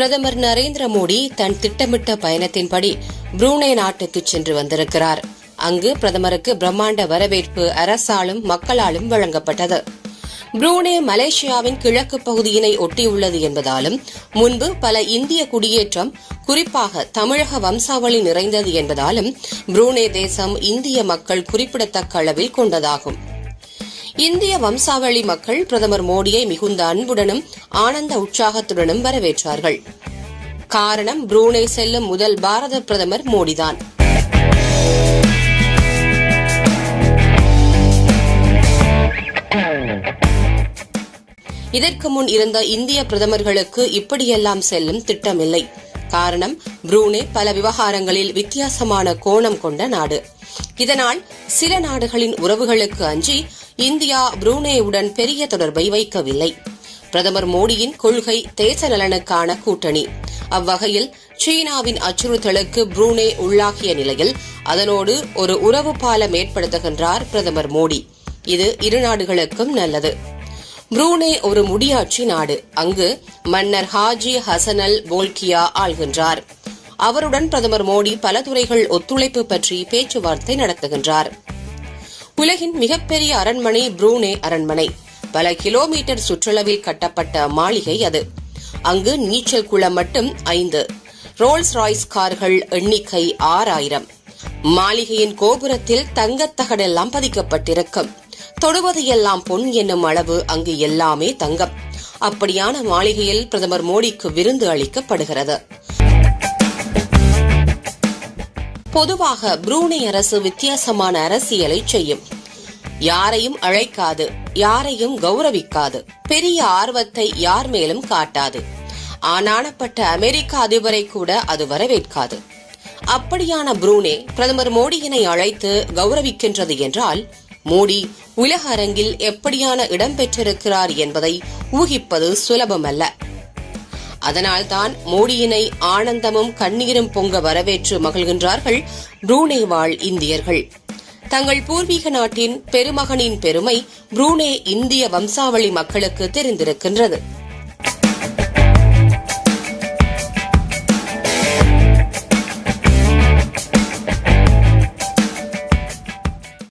பிரதமர் நரேந்திர மோடி தன் திட்டமிட்ட பயணத்தின்படி புரூனே நாட்டுக்கு சென்று வந்திருக்கிறார். அங்கு பிரதமருக்கு பிரம்மாண்ட வரவேற்பு அரசாலும் மக்களாலும் வழங்கப்பட்டது. புரூனே மலேசியாவின் கிழக்கு பகுதியினை ஒட்டியுள்ளது என்பதாலும் முன்பு பல இந்திய குடியேற்றம், குறிப்பாக தமிழக வம்சாவளி நிறைந்தது என்பதாலும் புரூனே தேசம் இந்திய மக்கள் குறிப்பிடத்தக்க அளவில் கொண்டதாகும். இந்திய வம்சாவளி மக்கள் பிரதமர் மோடியை மிகுந்த அன்புடனும் ஆனந்த உற்சாகத்துடனும் வரவேற்றார்கள். காரணம், புரூனே செல்லும் முதல் பாரத பிரதமர் மோடிதான். இதற்கு முன் இருந்த இந்திய பிரதமர்களுக்கு இப்படியெல்லாம் செல்லும் திட்டமில்லை. காரணம், புரூனே பல விவகாரங்களில் வித்தியாசமான கோணம் கொண்ட நாடு. இதனால் சில நாடுகளின் உறவுகளுக்கு அஞ்சி இந்தியா புரூனேவுடன் பெரிய தொடர்பை வைக்கவில்லை. பிரதமர் மோடியின் கொள்கை தேச நலனுக்கான கூட்டணி. அவ்வகையில் சீனாவின் அச்சுறுத்தலுக்கு புரூனே உள்ளாகிய நிலையில் அதனோடு ஒரு உறவு பாலம் ஏற்படுத்துகின்றார் பிரதமர் மோடி. இது இரு நாடுகளுக்கும் நல்லது. புரூனே ஒரு முடியாட்சி நாடு. அங்கு மன்னர் ஹாஜி ஹசன் அல் போல்கியா ஆள்கின்றார். அவருடன் பிரதமர் மோடி பல துறைகள் ஒத்துழைப்பு பற்றி பேச்சுவார்த்தை நடத்துகின்றார். உலகின் மிகப்பெரிய அரண்மனை புரூனே அரண்மனை. பல கிலோமீட்டர் சுற்றளவில் கட்டப்பட்ட மாளிகை அது. அங்கு நீச்சல் குளம் மட்டும் 5, ரோல்ஸ் ராய்ஸ் கார்கள் எண்ணிக்கை 6000. மாளிகையின் கோபுரத்தில் தங்கத்தகடெல்லாம் பதிக்கப்பட்டிருக்கும். தொடுவது எல்லாம் பொன் என்னும் அளவு அங்கு எல்லாமே தங்கம். அப்படியான மாளிகையில் பிரதமர் மோடிக்கு விருந்து அளிக்கப்படுகிறது. பொதுவாக புரூனே அரசு வித்தியாசமான அரசியலை செய்யும். யாரையும் அழைக்காது, யாரையும் கௌரவிக்காது, பெரிய ஆர்வத்தை யார் மேலும் காட்டாது. ஆனானப்பட்ட அமெரிக்க அதிபரை கூட அது வரவேற்காது. அப்படியான புரூனே பிரதமர் மோடியினை அழைத்து கௌரவிக்கின்றது என்றால் மோடி உலக அரங்கில் எப்படியான இடம் பெற்றிருக்கிறார் என்பதை ஊகிப்பது சுலபமல்ல. அதனால்தான் மோடியினை ஆனந்தமும் கண்ணீரும் பொங்க வரவேற்று மகிழ்கின்றார்கள் புரூனே வாழ் இந்தியர்கள். தங்கள் பூர்வீக நாட்டின் பெருமகனின் பெருமை புரூனே இந்திய வம்சாவளி மக்களுக்கு தெரிந்திருக்கின்றது.